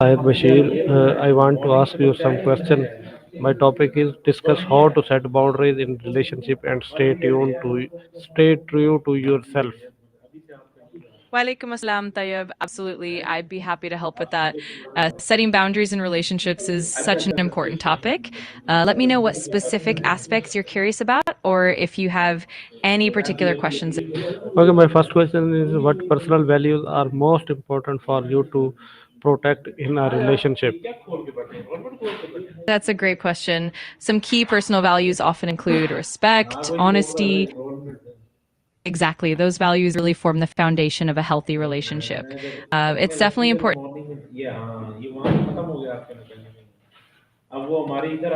Hi Bashir, I want to ask you some question. My topic is discuss how to set boundaries in relationship and stay true to yourself. Walaikum assalam, Tayyib. Absolutely. I'd be happy to help with that. Setting boundaries in relationships is such an important topic. Let me know what specific aspects you're curious about or if you have any particular questions. Okay, my first question is what personal values are most important for you to protect in a relationship? That's a great question. Some key personal values often include respect, honesty. Exactly. Those values really form the foundation of a healthy relationship. It's definitely important.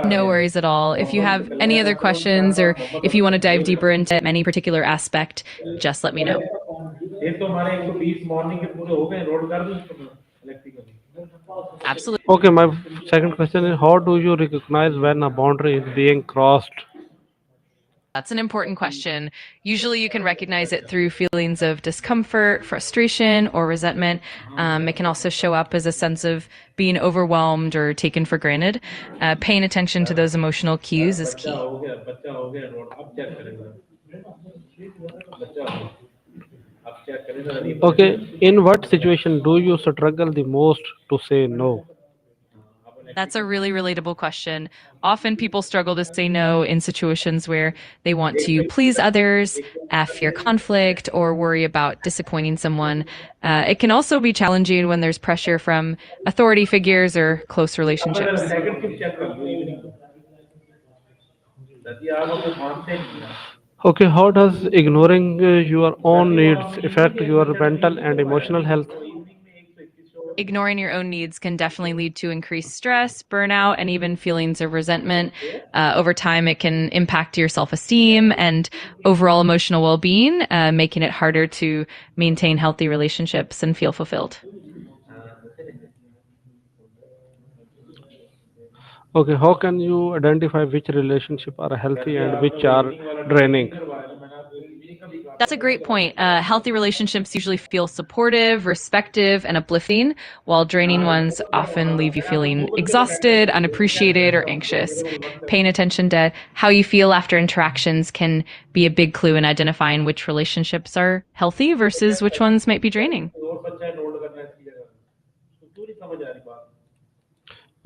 No worries at all. If you have any other questions or if you want to dive deeper into any particular aspect, just let me know. Absolutely. Okay, my second question is how do you recognize when a boundary is being crossed? That's an important question. Usually, you can recognize it through feelings of discomfort, frustration, or resentment. It can also show up as a sense of being overwhelmed or taken for granted. Paying attention to those emotional cues is key. Okay, in what situation do you struggle the most to say no? That's a really relatable question. Often people struggle to say no in situations where they want to please others, fear conflict, or worry about disappointing someone. It can also be challenging when there's pressure from authority figures or close relationships. Okay, how does ignoring your own needs affect your mental and emotional health? Ignoring your own needs can definitely lead to increased stress, burnout, and even feelings of resentment. Over time, it can impact your self esteem and overall emotional well being, making it harder to maintain healthy relationships and feel fulfilled. Okay, how can you identify which relationships are healthy and which are draining? That's a great point. Healthy relationships usually feel supportive, respective, and uplifting, while draining ones often leave you feeling exhausted, unappreciated, or anxious. Paying attention to how you feel after interactions can be a big clue in identifying which relationships are healthy versus which ones might be draining.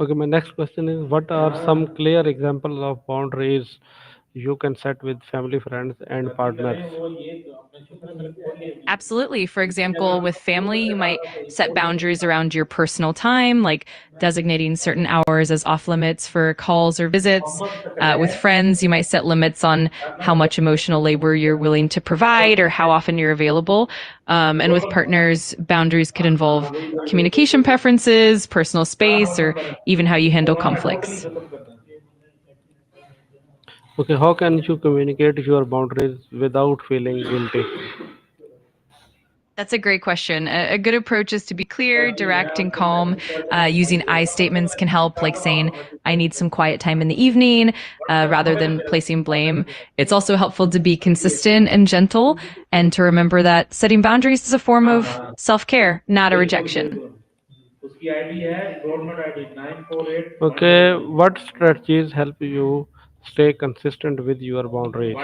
Okay, my next question is what are some clear examples of boundaries you can set with family, friends, and partners? Absolutely. For example, with family, you might set boundaries around your personal time, like designating certain hours as off limits for calls or visits. With friends, you might set limits on how much emotional labor you're willing to provide or how often you're available. And with partners, boundaries could involve communication preferences, personal space, or even how you handle conflicts. Okay, how can you communicate your boundaries without feeling guilty? That's a great question. A good approach is to be clear, direct, and calm. Using I statements can help, like saying, I need some quiet time in the evening, rather than placing blame. It's also helpful to be consistent and gentle, and to remember that setting boundaries is a form of self care, not a rejection. Okay, what strategies help you stay consistent with your boundaries?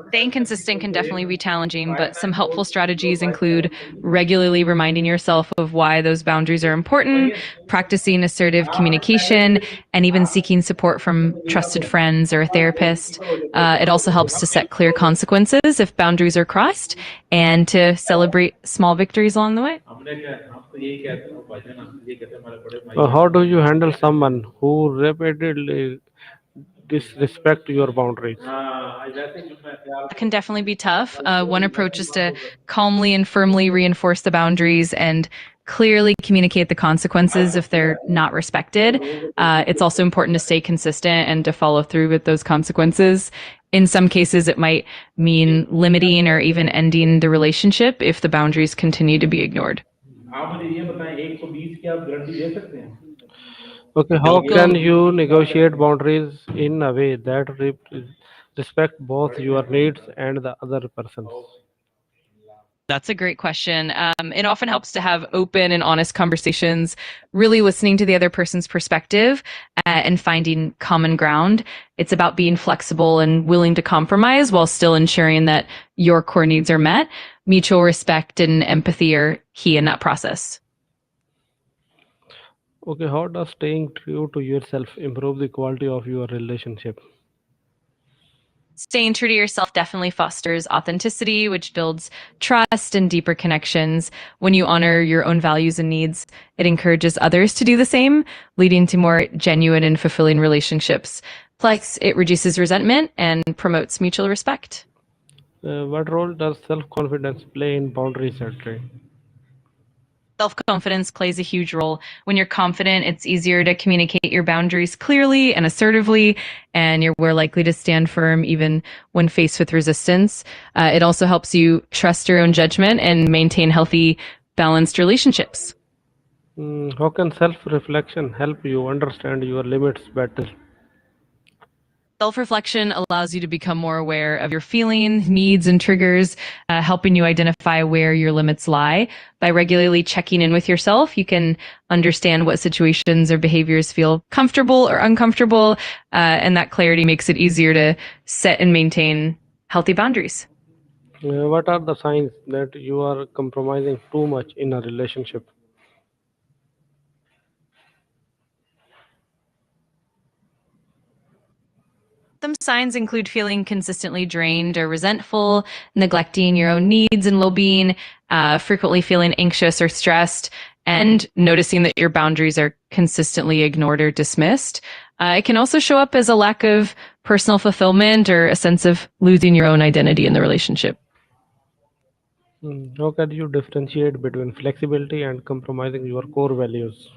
Staying consistent can definitely be challenging, but some helpful strategies include regularly reminding yourself of why those boundaries are important, practicing assertive communication, and even seeking support from trusted friends or a therapist. It also helps to set clear consequences if boundaries are crossed and to celebrate small victories along the way. How do you handle someone who repeatedly disrespect your boundaries? That can definitely be tough. One approach is to calmly and firmly reinforce the boundaries and clearly communicate the consequences if they're not respected. It's also important to stay consistent and to follow through with those consequences. In some cases, it might mean limiting or even ending the relationship if the boundaries continue to be ignored. Okay, how can you negotiate boundaries in a way that respect both your needs and the other person's? That's a great question. It often helps to have open and honest conversations, really listening to the other person's perspective and finding common ground. It's about being flexible and willing to compromise while still ensuring that your core needs are met. Mutual respect and empathy are key in that process. Okay, how does staying true to yourself improve the quality of your relationship? Staying true to yourself definitely fosters authenticity, which builds trust and deeper connections. When you honor your own values and needs, it encourages others to do the same, leading to more genuine and fulfilling relationships. Plus, it reduces resentment and promotes mutual respect. What role does self confidence play in boundary setting? Self confidence plays a huge role. When you're confident, it's easier to communicate your boundaries clearly and assertively, and you're more likely to stand firm even when faced with resistance. It also helps you trust your own judgment and maintain healthy, balanced relationships. How can self reflection help you understand your limits better? Self reflection allows you to become more aware of your feelings, needs, and triggers, helping you identify where your limits lie. By regularly checking in with yourself, you can understand what situations or behaviors feel comfortable or uncomfortable, and that clarity makes it easier to set and maintain healthy boundaries. What are the signs that you are compromising too much in a relationship? Some signs include feeling consistently drained or resentful, neglecting your own needs and well being, frequently feeling anxious or stressed, and noticing that your boundaries are consistently ignored or dismissed. It can also show up as a lack of personal fulfillment or a sense of losing your own identity in the relationship. How can you differentiate between flexibility and compromising your core values?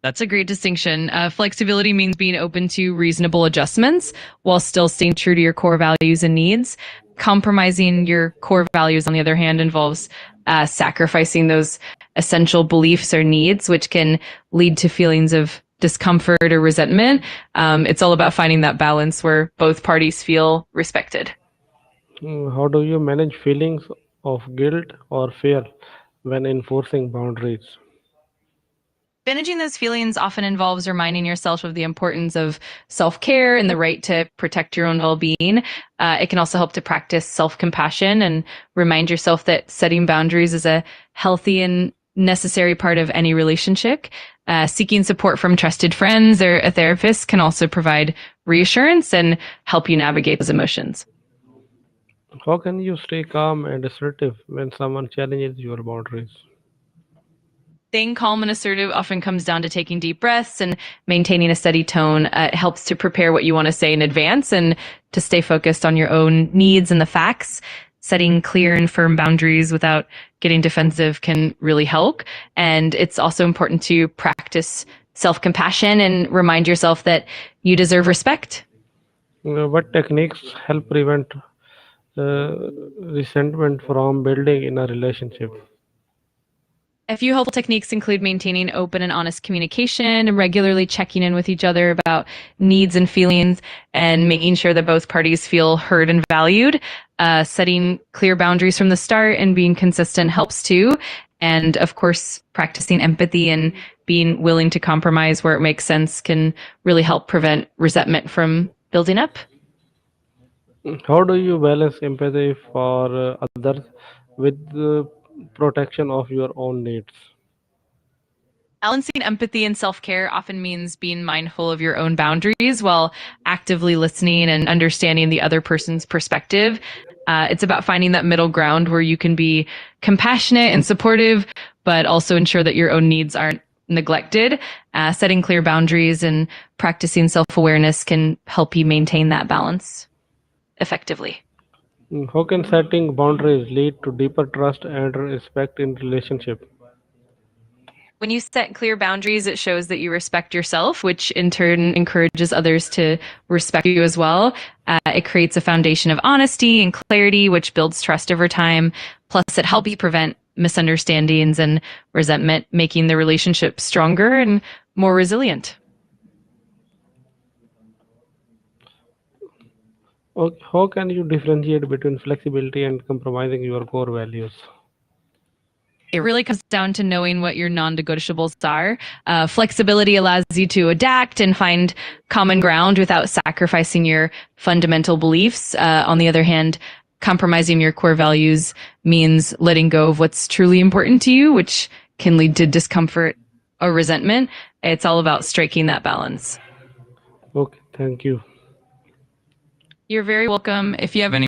That's a great distinction. Flexibility means being open to reasonable adjustments while still staying true to your core values and needs. Compromising your core values, on the other hand, involves sacrificing those essential beliefs or needs, which can lead to feelings of discomfort or resentment. It's all about finding that balance where both parties feel respected. How do you manage feelings of guilt or fear when enforcing boundaries? Managing those feelings often involves reminding yourself of the importance of self care and the right to protect your own well being. It can also help to practice self compassion and remind yourself that setting boundaries is a healthy and necessary part of any relationship. Seeking support from trusted friends or a therapist can also provide reassurance and help you navigate those emotions. How can you stay calm and assertive when someone challenges your boundaries? Staying calm and assertive often comes down to taking deep breaths and maintaining a steady tone. It helps to prepare what you want to say in advance and to stay focused on your own needs and the facts. Setting clear and firm boundaries without getting defensive can really help. And it's also important to practice self compassion and remind yourself that you deserve respect. What techniques help prevent resentment from building in a relationship? A few helpful techniques include maintaining open and honest communication and regularly checking in with each other about needs and feelings and making sure that both parties feel heard and valued. Setting clear boundaries from the start and being consistent helps too. And of course, practicing empathy and being willing to compromise where it makes sense can really help prevent resentment from building up. How do you balance empathy for others with the protection of your own needs? Balancing empathy and self care often means being mindful of your own boundaries while actively listening and understanding the other person's perspective. It's about finding that middle ground where you can be compassionate and supportive, but also ensure that your own needs aren't neglected. Setting clear boundaries and practicing self awareness can help you maintain that balance effectively. How can setting boundaries lead to deeper trust and respect in relationship? When you set clear boundaries, it shows that you respect yourself, which in turn encourages others to respect you as well. It creates a foundation of honesty and clarity, which builds trust over time. Plus, it helps you prevent misunderstandings and resentment, making the relationship stronger and more resilient. Okay, how can you differentiate between flexibility and compromising your core values? It really comes down to knowing what your non-negotiables are. Flexibility allows you to adapt and find common ground without sacrificing your fundamental beliefs. On the other hand, compromising your core values means letting go of what's truly important to you, which can lead to discomfort or resentment. It's all about striking that balance. Okay, thank you. You're very welcome. If you have any